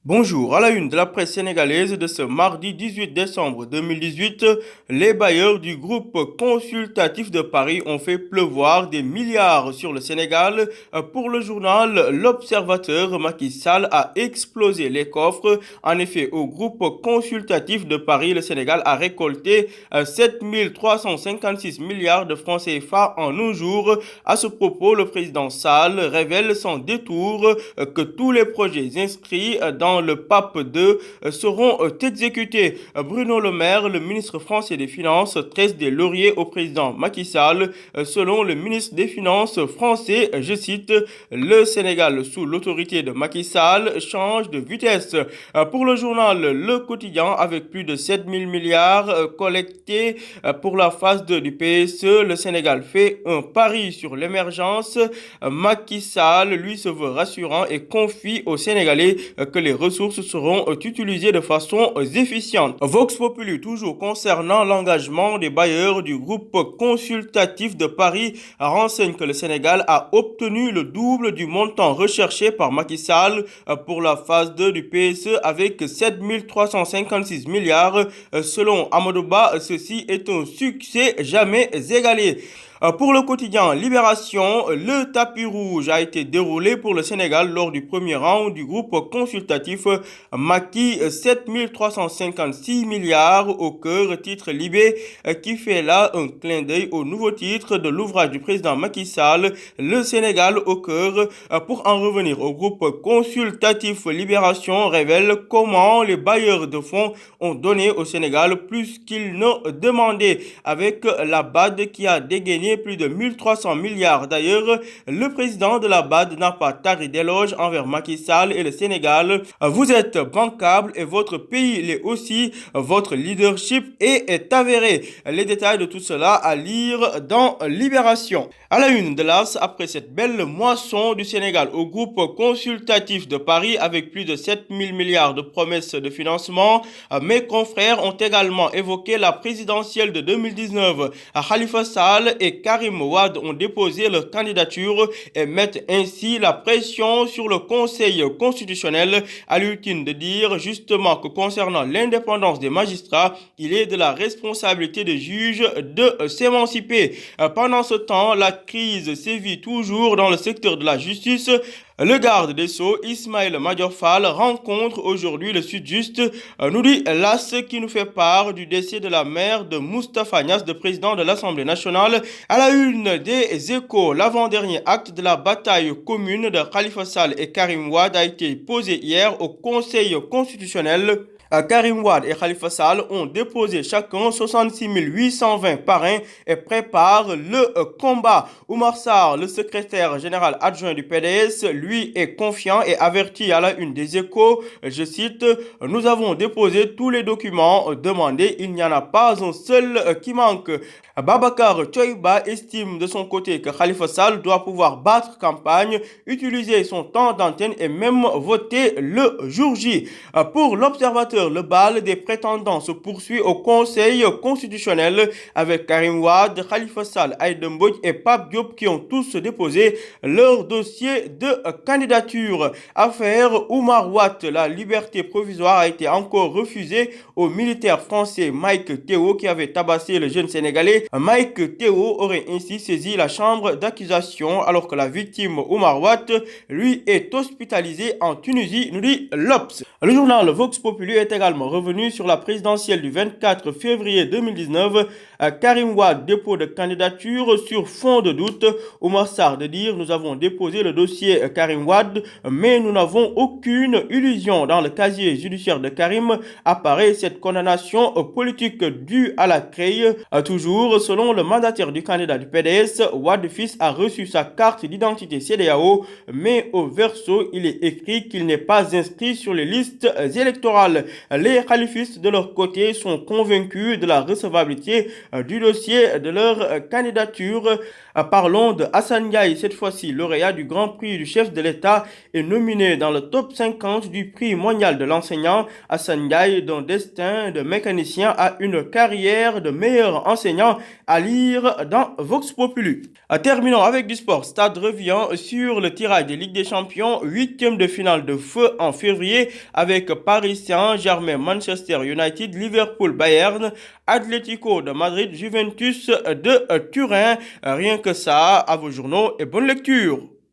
Bonjour, à la une de la presse sénégalaise de ce mardi 18 décembre 2018, les bailleurs du groupe consultatif de Paris ont fait pleuvoir des milliards sur le Sénégal. Pour le journal L'Observateur, Macky Sall a explosé les coffres. En effet, au groupe consultatif de Paris, le Sénégal a récolté 7 356 milliards de francs CFA en un jour. À ce propos, le président Sall révèle sans détour que tous les projets inscrits dans le PAP 2 seront exécutés. Bruno Le Maire, le ministre français des Finances, tresse des lauriers au président Macky Sall. Selon le ministre des Finances français, je cite, le Sénégal sous l'autorité de Macky Sall change de vitesse. Pour le journal Le Quotidien, avec plus de 7 000 milliards collectés pour la phase 2 du PSE, le Sénégal fait un pari sur l'émergence. Macky Sall, lui, se veut rassurant et confie aux Sénégalais que les ressources seront utilisées de façon efficiente. Vox Populi, toujours concernant l'engagement des bailleurs du groupe consultatif de Paris, renseigne que le Sénégal a obtenu le double du montant recherché par Macky Sall pour la phase 2 du PSE avec 7 356 milliards. Selon Amadouba, ceci est un succès jamais égalé. Pour le quotidien Libération, le tapis rouge a été déroulé pour le Sénégal lors du premier round du groupe consultatif Macky 7 356 milliards au cœur, titre Libé, qui fait là un clin d'œil au nouveau titre de l'ouvrage du président Macky Sall, Le Sénégal au cœur. Pour en revenir au groupe consultatif, Libération révèle comment les bailleurs de fonds ont donné au Sénégal plus qu'ils ne demandaient, avec la BAD qui a dégainé plus de 1300 milliards. D'ailleurs, le président de la BAD n'a pas tari d'éloges envers Macky Sall et le Sénégal. Vous êtes bancable et votre pays l'est aussi. Votre leadership est avéré. Les détails de tout cela à lire dans Libération. À la une de l'As, après cette belle moisson du Sénégal au groupe consultatif de Paris avec plus de 7 000 milliards de promesses de financement, mes confrères ont également évoqué la présidentielle de 2019. Khalifa Sall et Karim Wade ont déposé leur candidature et mettent ainsi la pression sur le Conseil constitutionnel, à l'ultime de dire justement que concernant l'indépendance des magistrats, il est de la responsabilité des juges de s'émanciper. Pendant ce temps, la crise sévit toujours dans le secteur de la justice. Le garde des Sceaux, Ismaël Madior Fall, rencontre aujourd'hui le Sud-Just, nous dit l'AS, qui nous fait part du décès de la mère de Moustapha Niasse, de président de l'Assemblée nationale. À la une des Échos, l'avant-dernier acte de la bataille commune de Khalifa Sall et Karim Wade a été posé hier au Conseil constitutionnel. Karim Wade et Khalifa Sall ont déposé chacun 66 820 parrains et préparent le combat. Oumar Sarr, le secrétaire général adjoint du PDS, lui est confiant et averti à la une des Échos. Je cite, nous avons déposé tous les documents demandés, il n'y en a pas un seul qui manque. Babacar Choiba estime de son côté que Khalifa Sall doit pouvoir battre campagne, utiliser son temps d'antenne et même voter le jour J. Pour l'Observateur, le bal des prétendants se poursuit au Conseil constitutionnel avec Karim Wade, Khalifa Sall, Aïda Mbodj et Pape Diop qui ont tous déposé leur dossier de candidature. Affaire Oumar Watt, la liberté provisoire a été encore refusée au militaire français Mike Théo qui avait tabassé le jeune Sénégalais. Mike Théo aurait ainsi saisi la chambre d'accusation alors que la victime Oumar Watt, lui, est hospitalisé en Tunisie, nous dit l'Obs. Le journal Vox Populi est également revenu sur la présidentielle du 24 février 2019. Karim Wade, dépôt de candidature sur fond de doute. Oumar Sarr de dire, nous avons déposé le dossier Karim Wade, mais nous n'avons aucune illusion. Dans le casier judiciaire de Karim apparaît cette condamnation politique due à la CREI. Toujours, selon le mandataire du candidat du PDS, Wade fils a reçu sa carte d'identité CEDEAO, mais au verso, il est écrit qu'il n'est pas inscrit sur les listes électorales. Les khalifistes, de leur côté, sont convaincus de la recevabilité du dossier de leur candidature. Parlons de Hassan Ndiaye, cette fois-ci lauréat du Grand Prix du chef de l'État et nominé dans le top 50 du prix mondial de l'enseignant. Hassan Ndiaye, dont destin de mécanicien, a une carrière de meilleur enseignant à lire dans Vox Populi. Terminons avec du sport. Stade revient sur le tirage des Ligues des Champions, huitième de finale de feu en février avec Paris Saint-Germain, Manchester United, Liverpool, Bayern, Atlético de Madrid, Juventus de Turin. Rien que ça, à vos journaux et bonne lecture.